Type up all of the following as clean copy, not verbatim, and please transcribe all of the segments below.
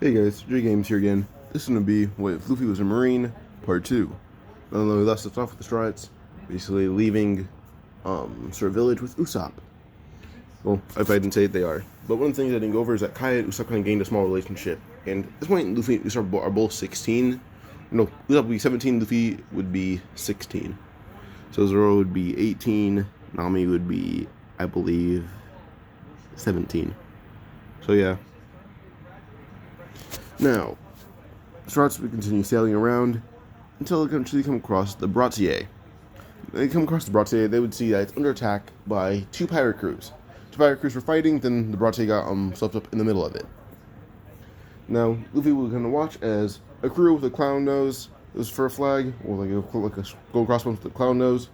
Hey guys, J Games here again. This is going to be what if Luffy was a Marine, part 2. Then we left us off with the Strats, basically leaving Sir Village with Usopp. Well, if I didn't say it, they are. But one of the things I didn't go over is that Kai and Usopp kind of gained a small relationship. And at this point, Luffy and Usopp are both 16. No, Usopp would be 17, Luffy would be 16. So Zoro would be 18, Nami would be, I believe, 17. So yeah. Now, Strats would continue sailing around until they eventually come across the Bratier. When they come across the Bratier, they would see that it's under attack by two pirate crews. Two pirate crews were fighting, then the Bratier got swept up in the middle of it. Now, Luffy would kind of watch as a crew with a clown nose was for a flag, or like a gold crossbones with a clown nose,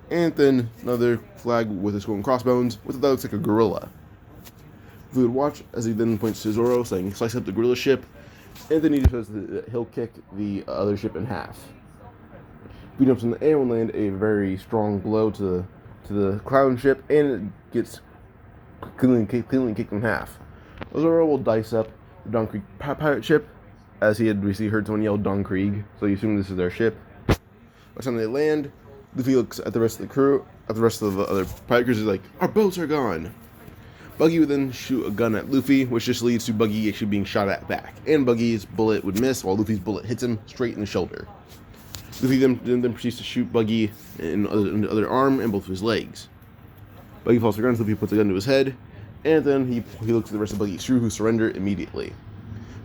and then another flag with a skull and crossbones, with that looks like a gorilla. Luffy would watch as he then points to Zoro, saying, "Slice up the gorilla ship," and then he just says that he'll kick the other ship in half. He jumps in the air and land a very strong blow to the clown ship, and it gets cleanly kicked in half. Zoro will dice up the Don Krieg pirate ship, as he had recently heard someone yell Don Krieg, so you assume this is their ship. By the time they land, Luffy looks at the rest of the crew, at the rest of the other pirate crews, he's like, "Our boats are gone." Buggy would then shoot a gun at Luffy, which just leads to Buggy actually being shot at back. And Buggy's bullet would miss, while Luffy's bullet hits him straight in the shoulder. Luffy then proceeds to shoot Buggy in the other arm and both of his legs. Buggy falls to the ground, Luffy puts a gun to his head, and then he looks at the rest of Buggy's crew, who surrender immediately.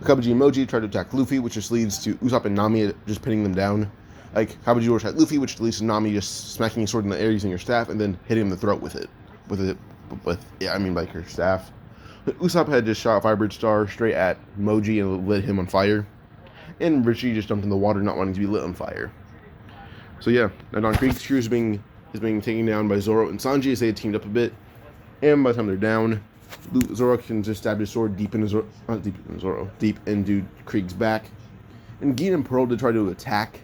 Kabuji and Moji try to attack Luffy, which just leads to Usopp and Nami just pinning them down. Like, Kabuji will attack Luffy, which leads to Nami just smacking his sword in the air using her staff, and then hitting him in the throat with it. Like her staff. Usopp had just shot a Firebird Star straight at Moji and lit him on fire. And Richie just jumped in the water, not wanting to be lit on fire. So yeah, now Don Krieg's crew is being taken down by Zoro and Sanji as they had teamed up a bit. And by the time they're down, Zoro can just stab his sword deep into Krieg's back. And Gin and Pearl did try to attack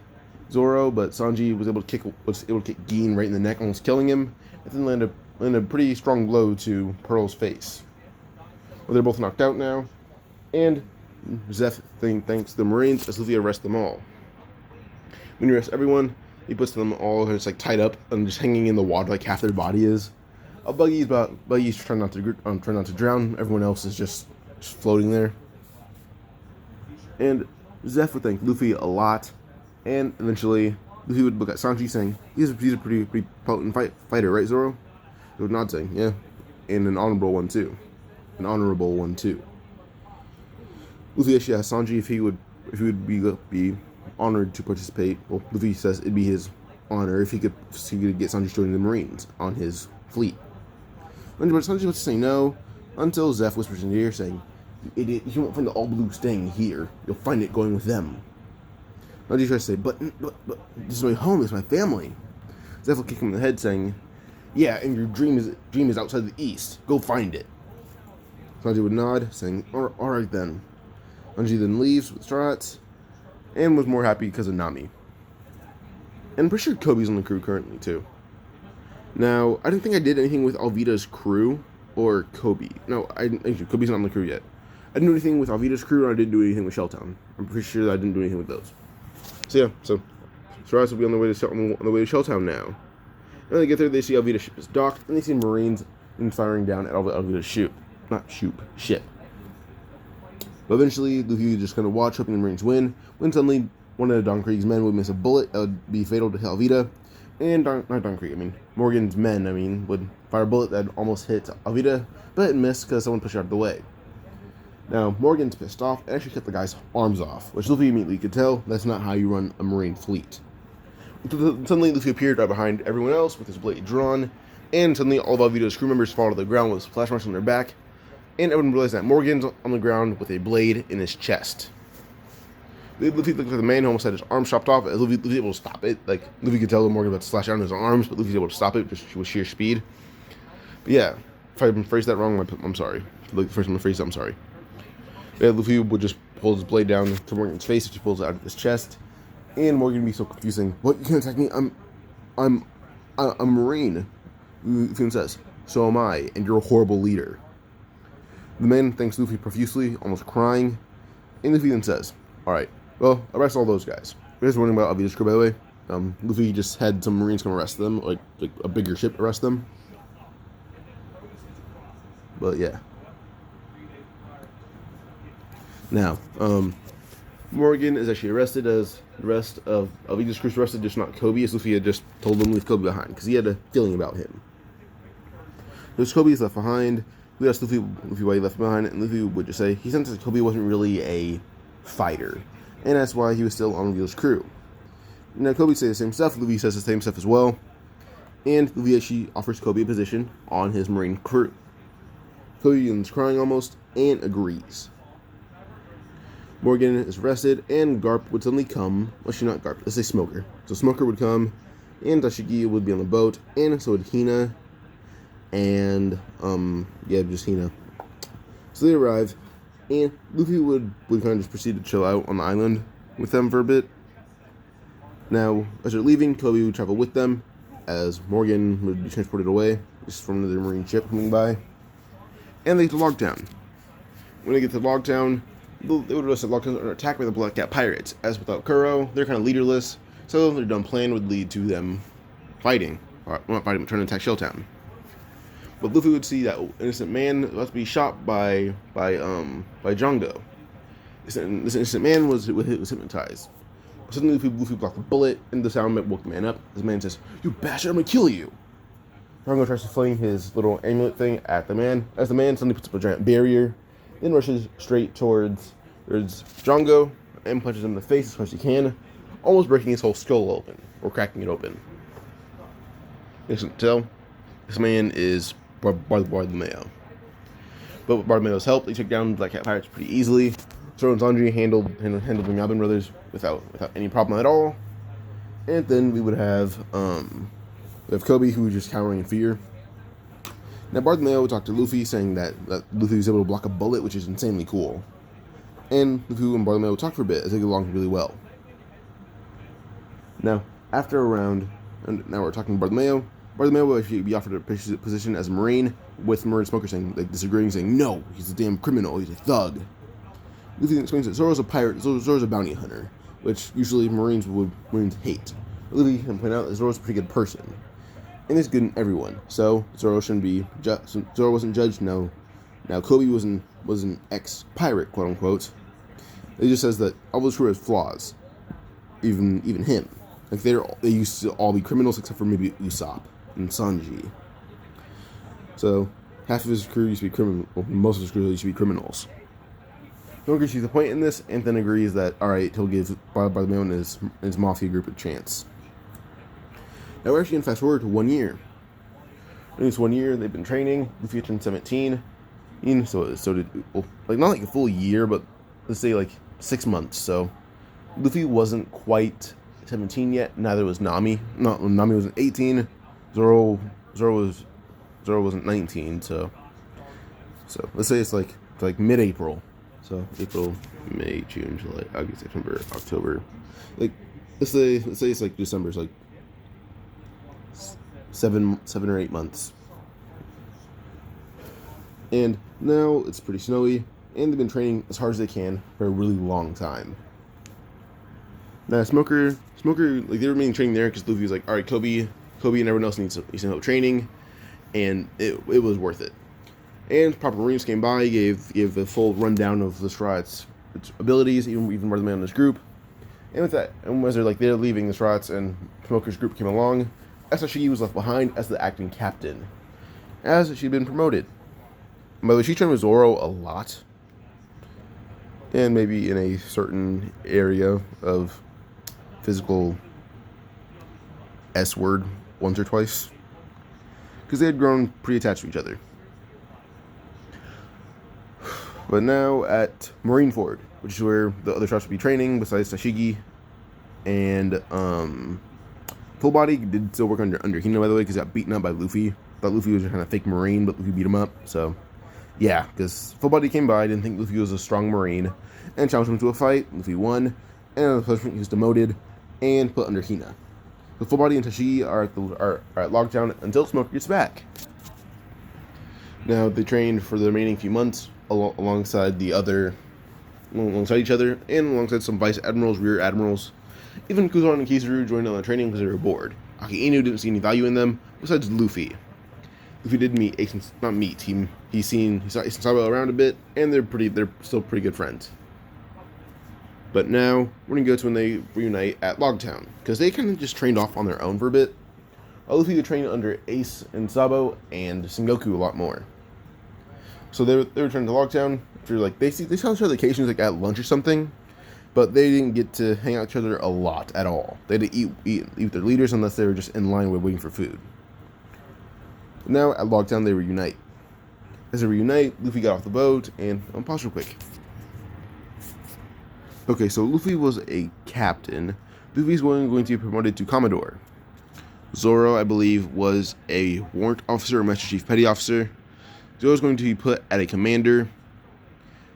Zoro, but Sanji was able to kick Gin right in the neck, almost killing him, and then land a pretty strong blow to Pearl's face. Well, they're both knocked out now, and Zeph thanks the Marines as Luffy arrests them all. When he arrests everyone, he puts them all just like tied up and just hanging in the water like half their body is. Buggy's trying not to drown. Everyone else is just floating there. And Zeph would thank Luffy a lot, and eventually Luffy would look at Sanji saying, he's a pretty potent fighter, right, Zoro? He would nod saying, yeah, and an honorable one too. Luffy actually asked Sanji if he would be honored to participate. Well, Luffy says it'd be his honor if he could get Sanji to join the Marines on his fleet. But Sanji wants to say no, until Zeph whispers in the ear saying, "You idiot, you won't find the all blue staying here. You'll find it going with them." Sanji tries to say, but this is my home, this is my family. Zeph will kick him in the head saying, "Yeah, and your dream is outside the east. Go find it." Sanji would nod, saying, "Alright then." Sanji then leaves with Strats, and was more happy because of Nami. And I'm pretty sure Kobe's on the crew currently, too. Now, I didn't think I did anything with Alvida's crew, or Kobe. No, actually, Kobe's not on the crew yet. I didn't do anything with Alvida's crew, and I didn't do anything with Shelltown. I'm pretty sure that I didn't do anything with those. So Strats will be on the way to Shelltown now. And when they get there, they see Alvida's ship is docked, and they see Marines firing down at Alvida's ship. But eventually, Luffy would just kind of watch, hoping the Marines win, when suddenly one of Don Krieg's men would miss a bullet that would be fatal to Alvida, and Morgan's men, would fire a bullet that almost hit Alvida, but it missed because someone pushed it out of the way. Now, Morgan's pissed off and actually cut the guy's arms off, which Luffy immediately could tell that's not how you run a Marine fleet. Suddenly, Luffy appeared right behind everyone else with his blade drawn, and suddenly all of Alvida's crew members fall to the ground with splash marks on their back, and everyone realized that Morgan's on the ground with a blade in his chest. Luffy looked at the man who almost had his arm chopped off, and Luffy was able to stop it. Like, Luffy could tell Morgan about to slash out on his arms, but Luffy's able to stop it just with sheer speed. But yeah, if I phrased that wrong, I'm sorry. The first time I phrased that, I'm sorry. Yeah, Luffy would just pull his blade down to Morgan's face, which he pulls it out of his chest, and Morgan would be so confusing. "What? You can't attack me? I'm a Marine." Luffy says, "So am I, and you're a horrible leader." The man thanks Luffy profusely, almost crying, And Luffy then says, alright, well, arrest all those guys. You guys wondering about Alvida's crew, by the way? Luffy just had some Marines come arrest them, like a bigger ship arrest them. But yeah. Now, Morgan is actually arrested as the rest of Alvida's crew arrested, just not Kobe, as Luffy had just told them to leave Kobe behind, because he had a feeling about him. There's Kobe is left behind. We asked Luffy why he left behind, and Luffy would just say he sensed that Kobe wasn't really a fighter, and that's why he was still on Luffy's crew. Now, Kobe says the same stuff, Luffy says the same stuff as well, and Luffy actually offers Kobe a position on his Marine crew. Kobe is crying almost, and agrees. Morgan is arrested, and Garp would suddenly come. Well, actually not Garp, let's say Smoker. So Smoker would come, and Tashigi would be on the boat, and so would Hina, and, yeah, just Hina. So they arrive, and Luffy would kind of just proceed to chill out on the island with them for a bit. Now, as they're leaving, Kobe would travel with them, as Morgan would be transported away, just from another Marine ship coming by. And they get to Logtown. When they get to Logtown, they would realize that Logtown are attacked by the Black Cat pirates, as without Kuro, they're kind of leaderless, so their dumb plan would lead to them fighting, or not fighting, but trying to attack Shelltown. But Luffy would see that innocent man about to be shot by Django. This innocent man was hypnotized. Suddenly, Luffy blocked the bullet, and the sound woke the man up. This man says, "You bastard, I'm gonna kill you!" Django tries to fling his little amulet thing at the man, as the man suddenly puts up a giant barrier, then rushes straight towards Django, and punches him in the face as hard as he can, almost breaking his whole skull open, or cracking it open. You can tell, this man is Bartholomew. But with Bartholomew's help, they took down Black Cat pirates pretty easily. Zoro and Sanji handled the Yabin brothers without any problem at all. And then we have Kobe, who was just cowering in fear. Now Bartholomew would talk to Luffy, saying that Luffy was able to block a bullet, which is insanely cool. And Luffy and Bartholomew would talk for a bit, as they get along really well. Now, after a round, and now we're talking to Bartholomew. Bartholomew will actually be offered a position as a Marine, with Marine Smoker disagreeing, saying, no, he's a damn criminal, he's a thug. Luffy explains that Zoro's a pirate, Zoro's a bounty hunter, which usually Marines hate. Luffy can point out that Zoro's a pretty good person, and he's good in everyone, so Zoro shouldn't be Zoro wasn't judged. Now Kobe was an ex-pirate, quote unquote. It just says that all those crew has flaws, even him. Like they used to all be criminals except for maybe Usopp and Sanji. So half of his crew used to be criminals. Well, most of his crew used to be criminals. Smoker sees the point in this, and then agrees that alright, he'll give Bartholomew and his mafia group a chance. Now we're actually going to fast forward to 1 year. In this 1 year, they've been training. Luffy turned 17. So did, well, like not like a full year, but let's say like 6 months. So Luffy wasn't quite 17 yet. Neither was Nami. Nami wasn't 18. Zoro wasn't 19. So let's say it's like mid-April. So April, May, June, July, August, September, October. Like let's say it's like December. It's like 7 or 8 months. And now it's pretty snowy, and they've been training as hard as they can for a really long time. Now Smoker, like they were mainly training there because Luffy was like, all right, Kobe and everyone else needs some help training, and it was worth it. And proper Marines came by, gave a full rundown of the Strat's abilities, even more than man in this group. And with that, and as they're leaving the Strats, and Smoker's group came along, Tashigi was left behind as the acting captain, as she'd been promoted. By the way, she trained with Zoro a lot, and maybe in a certain area of physical S word once or twice, because they had grown pretty attached to each other. But now at Marineford, which is where the other Strats would be training, besides Tashigi, and Full Body did still work under Hino, by the way, because he got beaten up by Luffy. Thought Luffy was a kind of fake Marine, but Luffy beat him up. So, yeah, because Full Body came by, didn't think Luffy was a strong Marine, and challenged him to a fight. Luffy won, and he was demoted and put under Hina. So Full Body and Tashigi are at Logtown until Smoker gets back. Now they trained for the remaining few months alongside the other alongside each other, and alongside some vice admirals, rear admirals. Even Kuzan and Kizaru joined on the training because they were bored. Aki Inu didn't see any value in them, besides Luffy. Luffy did meet Ace, not meet. He saw Ace and Sabo around a bit, and they're still pretty good friends. But now we're gonna go to when they reunite at Logtown, because they kind of just trained off on their own for a bit. Luffy would train under Ace and Sabo and Sengoku a lot more. So they returned to Logtown after they saw each other occasions at lunch or something, but they didn't get to hang out with each other a lot at all. They had to eat with their leaders unless they were just in line waiting for food. Now at Logtown they reunite. As they reunite, Luffy got off the boat and pause real quick. Okay, so Luffy was a captain. Luffy's going to be promoted to Commodore. Zoro, I believe, was a warrant officer or Master Chief Petty Officer. Zoro's going to be put at a commander.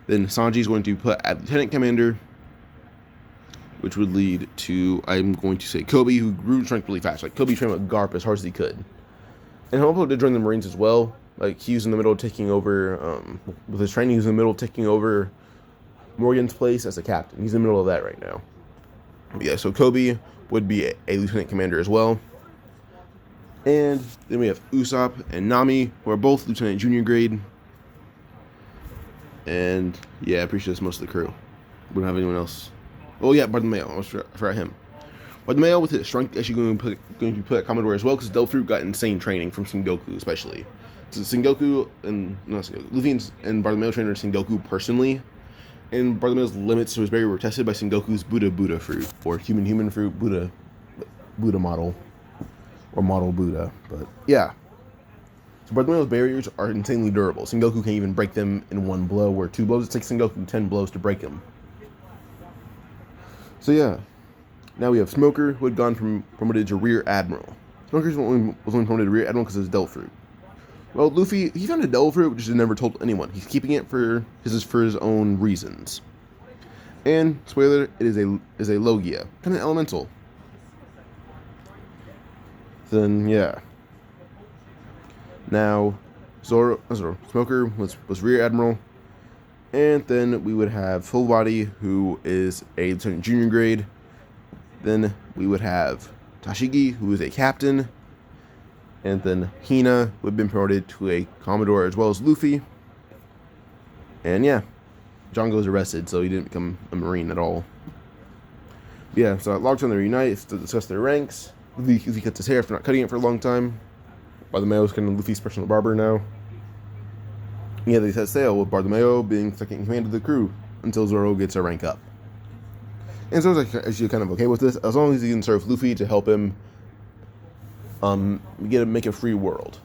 Then Sanji's going to be put at lieutenant commander, which would lead to, I'm going to say, Kobe, who grew in strength really fast. Kobe trained with Garp as hard as he could. And Homo did join the Marines as well. He was in the middle of taking over, with his training, he was in the middle of taking over Morgan's place as a captain. He's in the middle of that right now. Yeah, so Kobe would be a lieutenant commander as well. And then we have Usopp and Nami, who are both lieutenant junior grade. And yeah, I'm pretty sure that's most of the crew. We don't have anyone else. Oh yeah, Bartolomeo. I forgot him. Bartolomeo with his strength actually going to be put at Commodore as well, because Delfruit got insane training from Sengoku especially. So Sengoku and Luffy and Bartolomeo trained under Sengoku personally. And Bartholomeo's limits to his barrier were tested by Sengoku's Buddha fruit, or human fruit Buddha model, or model Buddha. But yeah, so Bartholomeo's barriers are insanely durable. Sengoku can't even break them in one blow, where 2 blows, it takes Sengoku 10 blows to break them. So yeah, now we have Smoker, who had gone promoted to Rear Admiral. Smoker was only promoted to Rear Admiral because of his Devil Fruit. Well, Luffy, he found a Devil Fruit, which he never told anyone. He's keeping it for his own reasons. And, spoiler, it is a Logia, kind of elemental. Then, yeah. Now, Smoker was Rear Admiral. And then we would have Full Body, who is a Lieutenant Junior grade. Then we would have Tashigi, who is a Captain. And then Hina, who had been promoted to a Commodore, as well as Luffy. And yeah, Django was arrested, so he didn't become a Marine at all. Yeah, so at Logtown they reunite to discuss their ranks. Luffy cuts his hair after not cutting it for a long time. Bartholomeo's kind of Luffy's personal barber now. Yeah, they set sail with Bartholomew being second in command of the crew until Zoro gets a rank up. And Zoro's actually kind of okay with this, as long as he can serve Luffy to help him make a free world.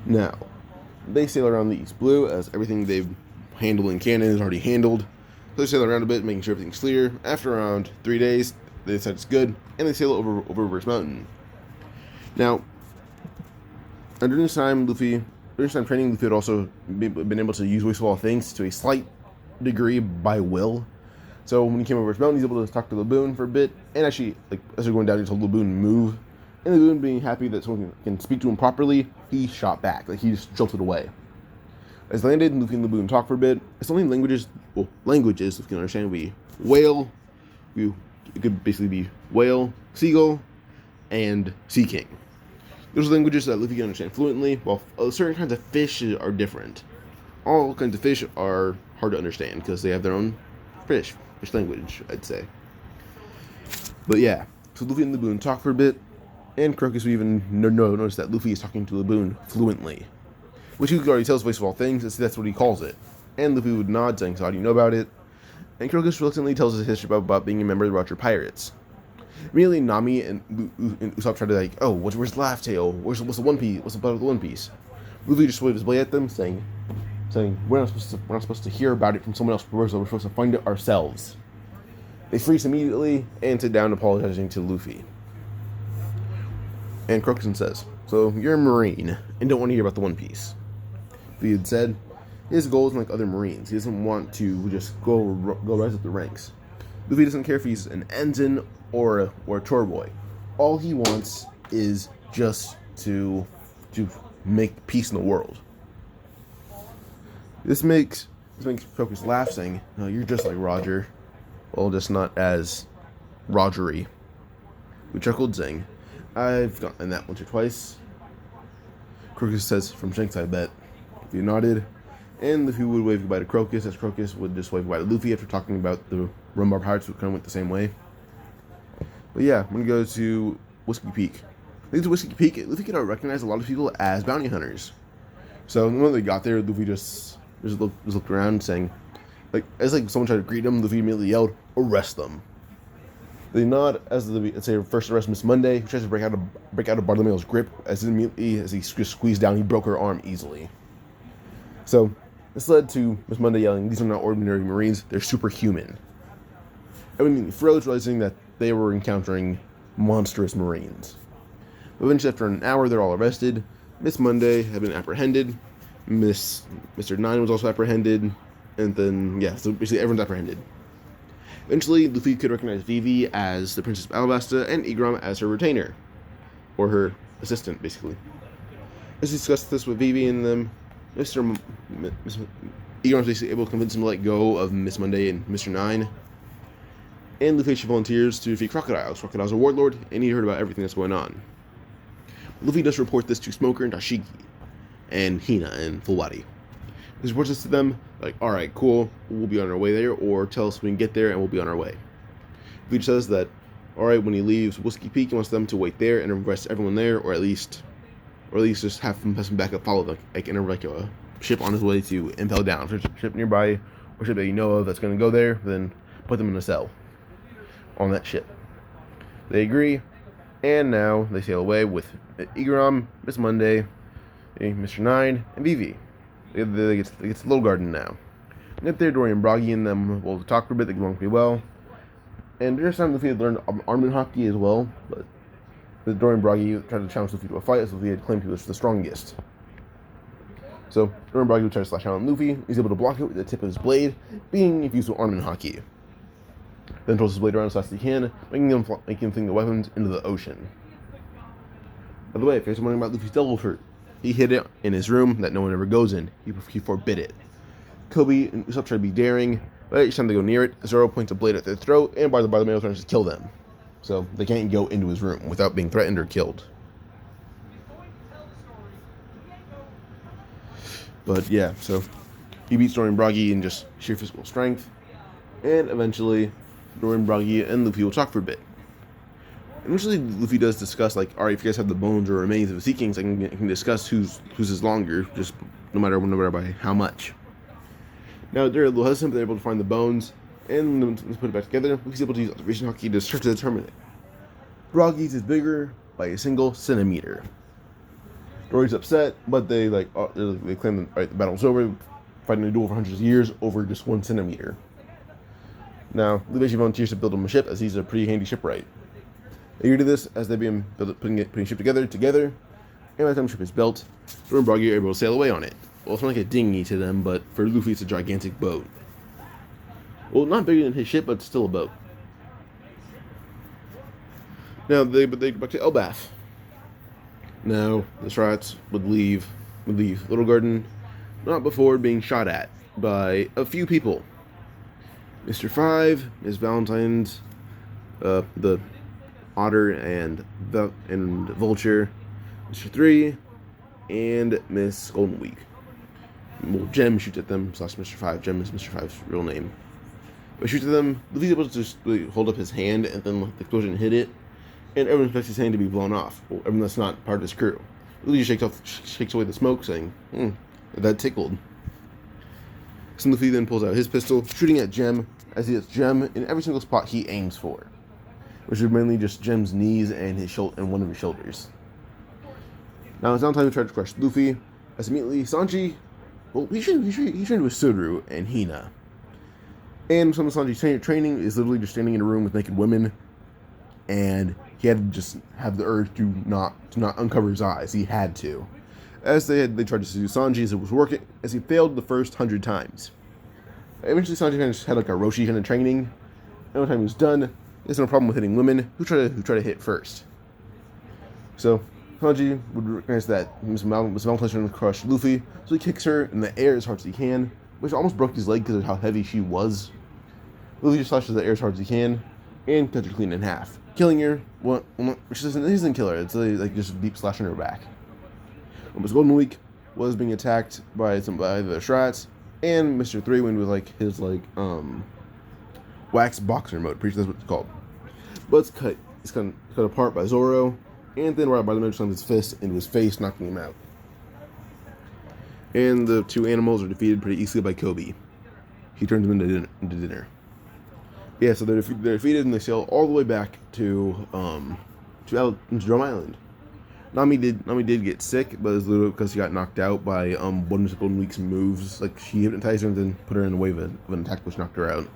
Now, they sail around the East Blue, as everything they've handled in canon is already handled. So they sail around a bit, making sure everything's clear. After around 3 days, they decide it's good, and they sail over Reverse Mountain. Now, during this time training, Luffy had also been able to use Voice of All Things to a slight degree by will. So when he came over Reverse Mountain, he's able to talk to Laboon for a bit, and actually, as they're going down, he told Laboon to move. And Laboon, being happy that someone can speak to him properly, he shot back. He just jolted away. As they landed, Luffy and Laboon talked for a bit. It's only languages Luffy can understand would be whale. It could basically be whale, seagull, and sea king. Those are languages that Luffy can understand fluently, while certain kinds of fish are different. All kinds of fish are hard to understand because they have their own fish language, I'd say. But yeah, so Luffy and Laboon talk for a bit, and Crocus would even notice that Luffy is talking to Laboon fluently, which he already tells Voice of All Things, that's what he calls it. And Luffy would nod, saying, "So how do you know about it?" And Crocus reluctantly tells his history about being a member of the Roger Pirates. Immediately, Nami and Usopp try to "Oh, where's the Laugh Tale? What's the One Piece? What's about the One Piece?" Luffy just waved his blade at them, saying, "We're not supposed to hear about it from someone else. We're supposed to find it ourselves." They freeze immediately and sit down, apologizing to Luffy. And Crocus says, "So you're a Marine and don't want to hear about the One Piece." Luffy had said his goal is like other Marines. He doesn't want to just go rise up the ranks. Luffy doesn't care if he's an ensign or a chore boy. All he wants is just to make peace in the world. This makes This makes Crocus laugh, saying, "No, you're just like Roger. Well, just not as Rogery." We chuckled, saying, "I've gotten that once or twice." Crocus says, "From Shanks, I bet." Luffy nodded, and Luffy would wave goodbye to Crocus, as Crocus would just wave goodbye to Luffy after talking about the Rumbar Pirates, who kind of went the same way. But yeah, I'm going to go to Whiskey Peak. Leading to Whiskey Peak, Luffy could recognize a lot of people as bounty hunters. So when they got there, Luffy just looked around, saying, as someone tried to greet him, Luffy immediately yelled, "Arrest them!" They nod as they say, "First arrest Miss Monday," who tries to break out of Bartolomeo's grip. As immediately as he squeezed down, he broke her arm easily. So this led to Miss Monday yelling, "These are not ordinary Marines; they're superhuman." Everyone froze, realizing that they were encountering monstrous Marines. Eventually, after an hour, they're all arrested. Miss Monday had been apprehended. Mr. Nine was also apprehended. And then, yeah, so basically everyone's apprehended. Eventually, Luffy could recognize Vivi as the Princess of Alabasta and Igaram as her retainer. Or her assistant, basically. As he discussed this with Vivi and them, Igaram's basically able to convince him to let go of Miss Monday and Mr. Nine. And Luffy actually volunteers to defeat Crocodiles. Crocodile's a warlord, and he heard about everything that's going on. Luffy does report this to Smoker and Dashiki, and Hina and Fulwadi. He reports this to them, "Alright, cool, we'll be on our way there," or "Tell us we can get there and we'll be on our way." Luffy says that, alright, when he leaves Whiskey Peak, he wants them to wait there and arrest everyone there, or at least just have him back up, follow a ship on his way to Impel Down. If there's a ship nearby, or ship that you know of that's going to go there, then put them in a cell on that ship. They agree, and now they sail away with Igaram, Miss Monday, Mr. Nine, and Vivi. They get to the Little Garden now. Get there, Dorian Broggy and them will talk for a bit. They get along pretty well. And during this time, Luffy had learned armament hockey as well, but Dorian Broggy tried to challenge Luffy to a fight, as Luffy had claimed he was the strongest. So Dorian Broggy would try to slash out on Luffy. He's able to block it with the tip of his blade, being infused with armament hockey. Then throws his blade around as fast as he can, making him fling the weapons into the ocean. By the way, if you're wondering about Luffy's devil fruit, he hid it in his room that no one ever goes in. He forbid it. Kobe and Usopp try to be daring, but each time they go near it, Zoro points a blade at their throat, and Bartolomeo tries to kill them. So they can't go into his room without being threatened or killed. But yeah, so he beats Dorian Broggy in just sheer physical strength, and eventually Dorian Broggy and Luffy will talk for a bit. Eventually, Luffy does discuss, alright, if you guys have the bones or remains of the Sea Kings, I can discuss whose is longer, just no matter by how much. Now, they're a little hesitant, but they're able to find the bones, and let's put it back together. Luffy's able to use observation hockey to start to determine it. Broggy's is bigger by a single centimeter. Dory's upset, but they claim that the battle's over, fighting a duel for hundreds of years over just 1 centimeter. Now, Luffy volunteers to build him a ship, as he's a pretty handy shipwright. They agree to this as they begin putting ship together, and by the time the ship is built, Zoro and Broggy are able to sail away on it. Well, it's not like a dinghy to them, but for Luffy it's a gigantic boat. Well, not bigger than his ship, but still a boat. Now, they go back to Elbaf. Now, the Strats would leave Little Garden, not before being shot at by a few people. Mr. 5, Ms. Valentine's, the Otter and Vulture, Mr. 3, and Miss Golden Week. Well, Gem shoots at them, / Mr. 5. Gem is Mr. 5's real name. But shoots at them, Luffy's able to just hold up his hand, and then the explosion hit it, and everyone expects his hand to be blown off. Well, everyone that's not part of his crew. Luffy shakes away the smoke, saying, that tickled. So Luffy then pulls out his pistol, shooting at Gem, as he hits Gem in every single spot he aims for, which is mainly just Gem's knees and one of his shoulders. Now it's now time to try to crush Luffy, as immediately Sanji, he's trained with Sudru and Hina. And some of Sanji's training is literally just standing in a room with naked women, and he had to just have the urge to not uncover his eyes. He had to. As they tried to seduce Sanji, as it was working, as he failed the first 100 times. Eventually Sanji had a Roshi kind of training, and by the time he was done, there's no problem with hitting women who try to hit first. So Sanji would recognize that Miss Valentine's trying to crush Luffy, so he kicks her in the air as hard as he can, which almost broke his leg because of how heavy she was. Luffy just slashes the air as hard as he can and cuts her clean in half, killing her. Which doesn't kill her. It's like just a deep slash in her back. Almost Golden Week was being attacked by the Strats, and Mr. Three Wind with like his wax boxer mode. Pretty sure that's what it's called. But it's cut apart by Zoro, and then right by the motor slams his fist into his face, knocking him out. And the two animals are defeated pretty easily by Kobe. He turns them into dinner. Yeah, so they're defeated and they sail all the way back to Drum Island. Nami did get sick, but it was literally because she got knocked out by one of Golden Week's moves. Like, she hypnotized her and then put her in a wave of an attack which knocked her out.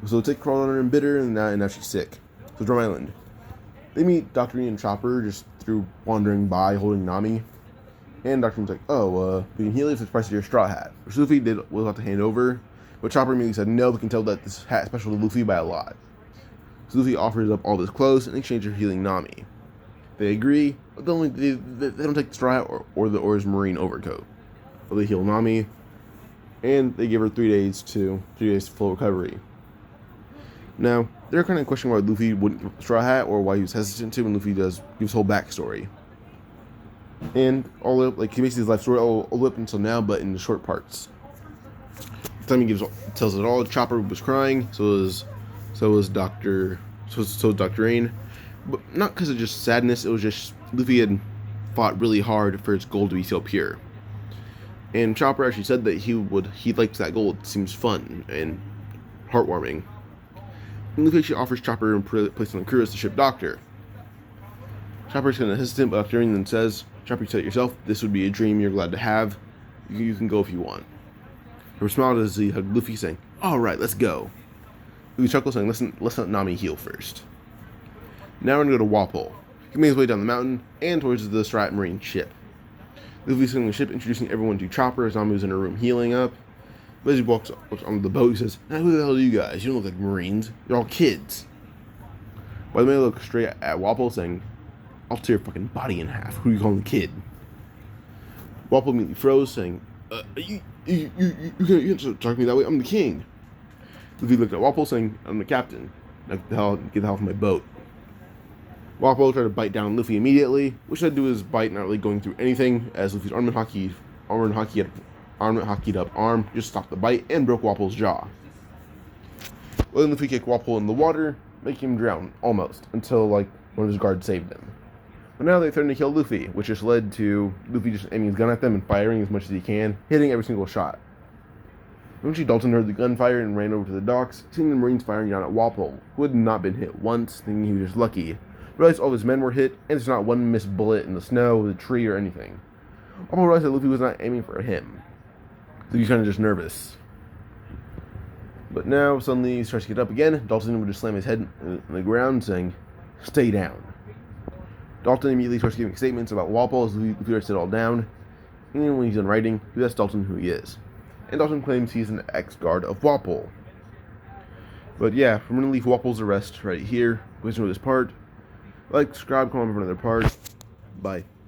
So Tick crawled on her and bit her, and now she's sick. So Drum Island. They meet Dr. Ian and Chopper just through wandering by holding Nami. And Dr. Ian's like, we can heal you for the price of your straw hat. Which Luffy was about to hand over, but Chopper immediately said, no, we can tell that this hat is special to Luffy by a lot. So Luffy offers up all of his clothes in exchange for healing Nami. They agree, but they don't take the straw hat or his marine overcoat. But they heal Nami, and they give her 3 days to full recovery. Now, they're kind of questioning why Luffy wouldn't give up the straw hat or why he was hesitant to, and Luffy gives his whole backstory. And all up, he basically his life story all up until now, but in the short parts. The time he tells it all. Chopper was crying, so was Dr. Rain. But not because of just sadness, it was just Luffy had fought really hard for his goal to be so pure. And Chopper actually said that he likes that goal. It seems fun and heartwarming. And Luffy actually offers Chopper a place on the crew as the ship doctor. Chopper's kind of hesitant, but Dr. Rain then says, Chopper, you said it yourself, this would be a dream you're glad to have. You can go if you want. Her smiled as he hugged Luffy, saying, alright, let's go. Luffy chuckled, saying, let's let Nami heal first. Now we're going to go to Wapol. He made his way down the mountain and towards the Strat Marine ship. Luffy's sitting on the ship, introducing everyone to Chopper as Nami was in her room healing up. But as he walks onto the boat, he says, now who the hell are you guys? You don't look like Marines. You're all kids. By the way, look straight at Wapol, saying, I'll tear your fucking body in half. Who are you calling a kid? Wapol immediately froze, saying, you can't talk to me that way. I'm the king. Luffy looked at Wapol, saying, I'm the captain. Now get the hell off my boat. Wapol tried to bite down Luffy immediately, which led to his bite not really going through anything, as Luffy's armament hockeyed up arm just stopped the bite and broke Wapol's jaw. Well, then Luffy kicked Wapol in the water, making him drown, almost, until one of his guards saved him. But now they threaten to kill Luffy, which just led to Luffy just aiming his gun at them and firing as much as he can, hitting every single shot. Eventually Dalton heard the gunfire and ran over to the docks, seeing the Marines firing down at Wapol, who had not been hit once, thinking he was just lucky. Realized all of his men were hit, and there's not one missed bullet in the snow, the tree, or anything. Wapol realized that Luffy was not aiming for him. So he's kind of just nervous. But now, suddenly, he starts to get up again. Dalton would just slam his head in the ground, saying, stay down. Dalton immediately starts giving statements about Wapol as Luffy writes it all down. And when he's done writing, he asks Dalton who he is. And Dalton claims he's an ex-guard of Wapol. But yeah, I'm going to leave Wapol's arrest right here. Please enjoy this part. Like, subscribe, comment for another part. Bye.